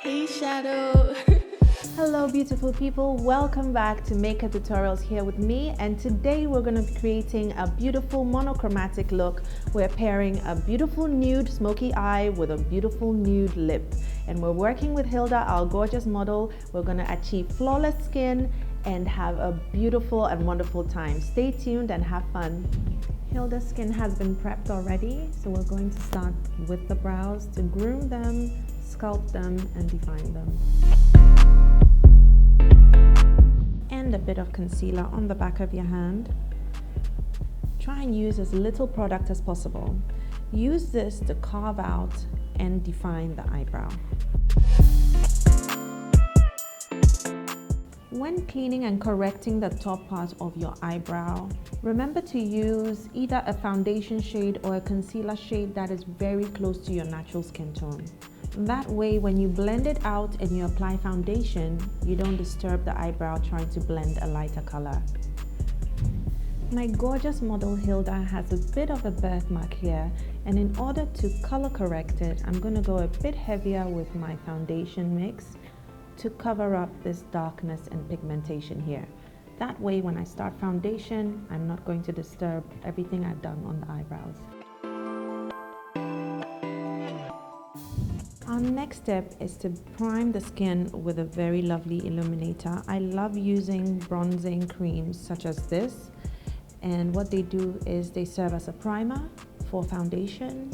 Hey Shadow! Hello beautiful people, welcome back to Makeup Tutorials here with me, and today we're going to be creating a beautiful monochromatic look. We're pairing a beautiful nude smoky eye with a beautiful nude lip, and we're working with Hilda, our gorgeous model. We're going to achieve flawless skin and have a beautiful and wonderful time. Stay tuned and have fun. Hilda's skin has been prepped already, so we're going to start with the brows to groom them, sculpt them and define them. And a bit of concealer on the back of your hand. Try and use as little product as possible. Use this to carve out and define the eyebrow. When cleaning and correcting the top part of your eyebrow, remember to use either a foundation shade or a concealer shade that is very close to your natural skin tone. That way, when you blend it out and you apply foundation, you don't disturb the eyebrow trying to blend a lighter color. My gorgeous model Hilda has a bit of a birthmark here, and in order to color correct it, I'm going to go a bit heavier with my foundation mix to cover up this darkness and pigmentation here. That way, when I start foundation, I'm not going to disturb everything I've done on the eyebrows. Our next step is to prime the skin with a very lovely illuminator. I love using bronzing creams such as this, and what they do is they serve as a primer for foundation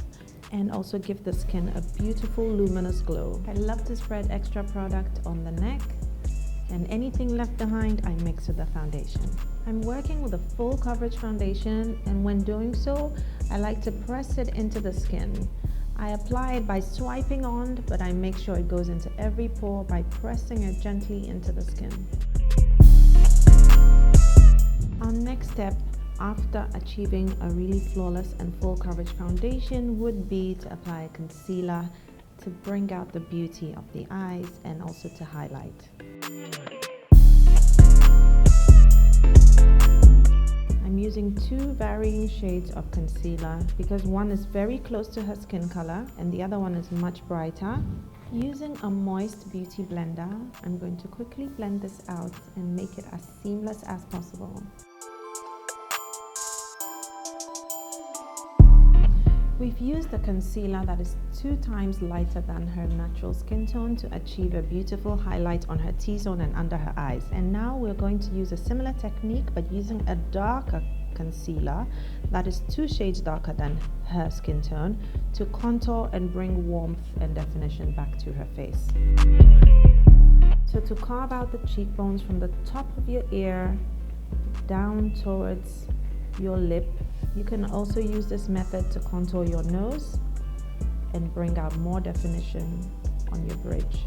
and also give the skin a beautiful luminous glow. I love to spread extra product on the neck, and anything left behind I mix with the foundation. I'm working with a full coverage foundation, and when doing so I like to press it into the skin. I apply it by swiping on, but I make sure it goes into every pore by pressing it gently into the skin. Our next step after achieving a really flawless and full coverage foundation would be to apply a concealer to bring out the beauty of the eyes and also to highlight. I'm using two varying shades of concealer because one is very close to her skin color and the other one is much brighter. Using a moist beauty blender, I'm going to quickly blend this out and make it as seamless as possible. We've used a concealer that is 2 times lighter than her natural skin tone to achieve a beautiful highlight on her T-zone and under her eyes. And now we're going to use a similar technique but using a darker concealer that is 2 shades darker than her skin tone to contour and bring warmth and definition back to her face. So to carve out the cheekbones from the top of your ear down towards your lip, you can also use this method to contour your nose and bring out more definition on your bridge.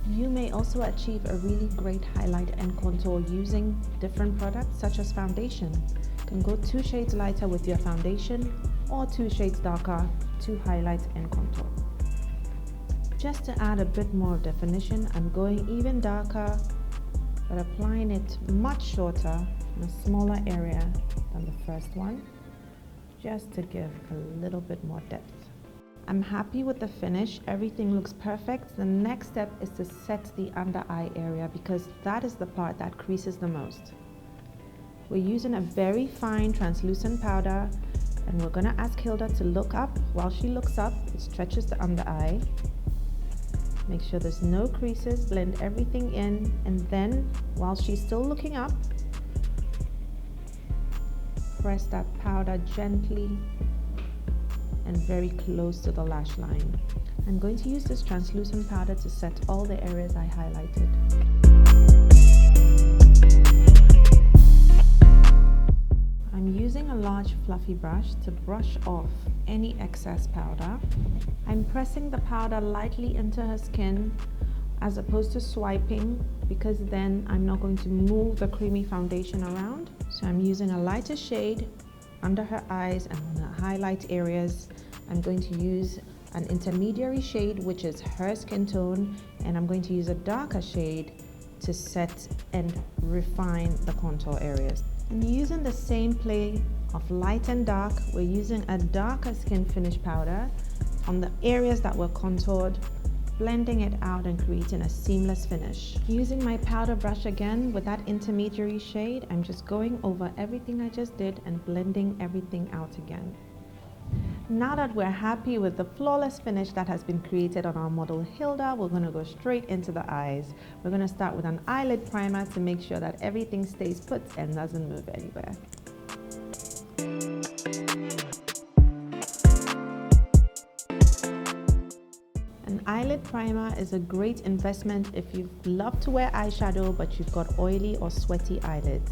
You may also achieve a really great highlight and contour using different products such as foundation. You can go 2 shades lighter with your foundation or 2 shades darker to highlight and contour. Just to add a bit more definition, I'm going even darker but applying it much shorter in a smaller area than the first one, just to give a little bit more depth. I'm happy with the finish. Everything looks perfect. The next step is to set the under eye area because that is the part that creases the most. We're using a very fine translucent powder, and we're going to ask Hilda to look up. While she looks up, it stretches the under eye. Make sure there's no creases, blend everything in, and then while she's still looking up, press that powder gently and very close to the lash line. I'm going to use this translucent powder to set all the areas I highlighted. I'm using a large fluffy brush to brush off any excess powder. I'm pressing the powder lightly into her skin as opposed to swiping, because then I'm not going to move the creamy foundation around. So I'm using a lighter shade under her eyes and on the highlight areas. I'm going to use an intermediary shade, which is her skin tone, and I'm going to use a darker shade to set and refine the contour areas. And using the same play of light and dark, we're using a darker skin finish powder on the areas that were contoured, blending it out and creating a seamless finish. Using my powder brush again with that intermediary shade, I'm just going over everything I just did and blending everything out again. Now that we're happy with the flawless finish that has been created on our model Hilda, we're going to go straight into the eyes. We're going to start with an eyelid primer to make sure that everything stays put and doesn't move anywhere. An eyelid primer is a great investment if you love to wear eyeshadow but you've got oily or sweaty eyelids.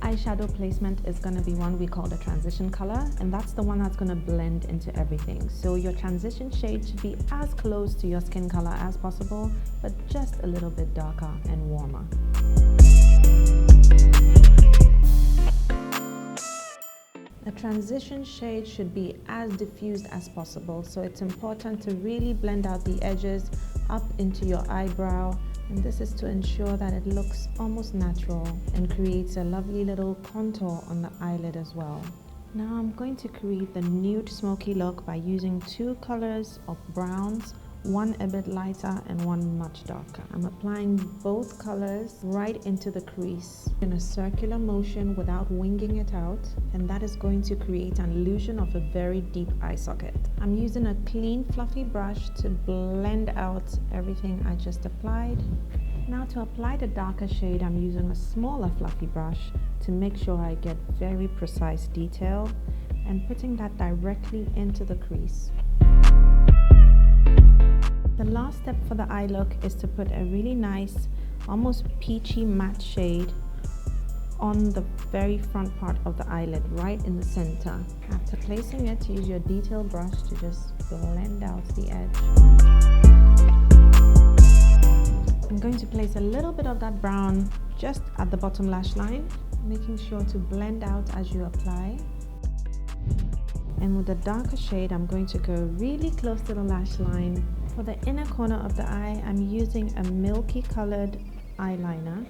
Eyeshadow placement is going to be one we call the transition color, and that's the one that's going to blend into everything. So your transition shade should be as close to your skin color as possible, but just a little bit darker and warmer. The transition shade should be as diffused as possible, so it's important to really blend out the edges up into your eyebrow. And this is to ensure that it looks almost natural and creates a lovely little contour on the eyelid as well. Now I'm going to create the nude smoky look by using two colors of browns, one a bit lighter and one much darker. I'm applying both colors right into the crease in a circular motion without winging it out, and that is going to create an illusion of a very deep eye socket. I'm using a clean fluffy brush to blend out everything I just applied. Now to apply the darker shade, I'm using a smaller fluffy brush to make sure I get very precise detail and putting that directly into the crease. The last step for the eye look is to put a really nice, almost peachy matte shade on the very front part of the eyelid, right in the center. After placing it, use your detail brush to just blend out the edge. I'm going to place a little bit of that brown just at the bottom lash line, making sure to blend out as you apply. And with the darker shade, I'm going to go really close to the lash line. For the inner corner of the eye, I'm using a milky colored eyeliner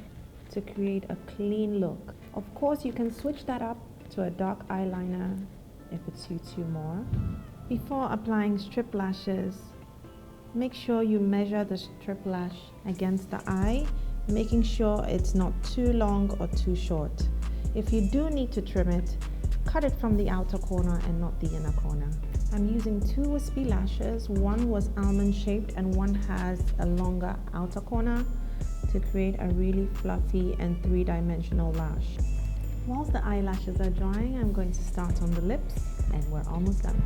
to create a clean look. Of course, you can switch that up to a dark eyeliner if it suits you more. Before applying strip lashes, make sure you measure the strip lash against the eye, making sure it's not too long or too short. If you do need to trim it, cut it from the outer corner and not the inner corner. I'm using two wispy lashes. One was almond shaped and one has a longer outer corner to create a really fluffy and three-dimensional lash. Whilst the eyelashes are drying, I'm going to start on the lips and we're almost done.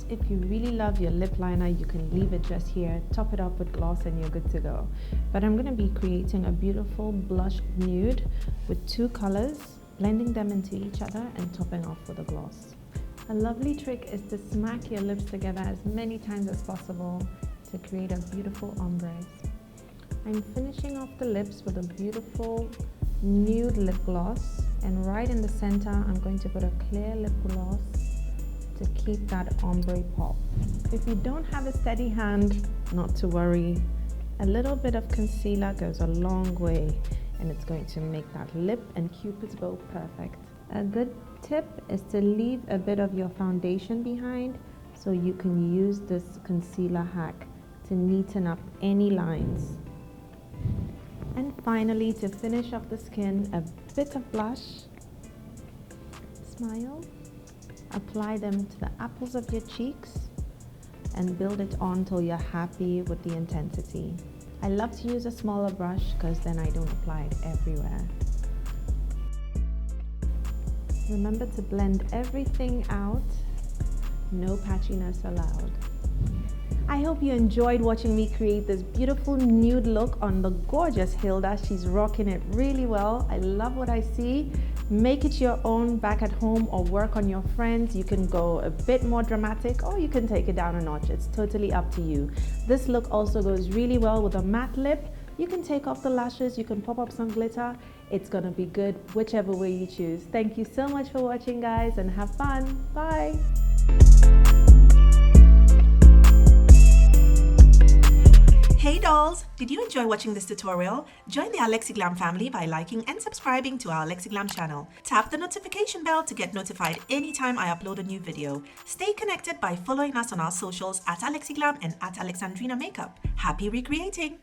If you really love your lip liner, you can leave it just here, top it up with gloss and you're good to go. But I'm going to be creating a beautiful blush nude with two colors, blending them into each other and topping off with a gloss. A lovely trick is to smack your lips together as many times as possible to create a beautiful ombre. I'm finishing off the lips with a beautiful nude lip gloss, and right in the center I'm going to put a clear lip gloss to keep that ombre pop. If you don't have a steady hand, not to worry. A little bit of concealer goes a long way and it's going to make that lip and cupid's bow perfect. A good tip is to leave a bit of your foundation behind so you can use this concealer hack to neaten up any lines. And finally, to finish off the skin, a bit of blush. Smile. Apply them to the apples of your cheeks and build it on till you're happy with the intensity. I love to use a smaller brush because then I don't apply it everywhere. Remember to blend everything out, no patchiness allowed. I hope you enjoyed watching me create this beautiful nude look on the gorgeous Hilda. She's rocking it really well. I love what I see. Make it your own back at home or work on your friends. You can go a bit more dramatic or you can take it down a notch. It's totally up to you. This look also goes really well with a matte lip. You can take off the lashes, you can pop up some glitter. It's gonna be good whichever way you choose. Thank you so much for watching, guys, and have fun. Bye. Hey dolls! Did you enjoy watching this tutorial? Join the Alexiglam family by liking and subscribing to our Alexiglam channel. Tap the notification bell to get notified anytime I upload a new video. Stay connected by following us on our socials at Alexiglam and at Alexandrina Makeup. Happy recreating!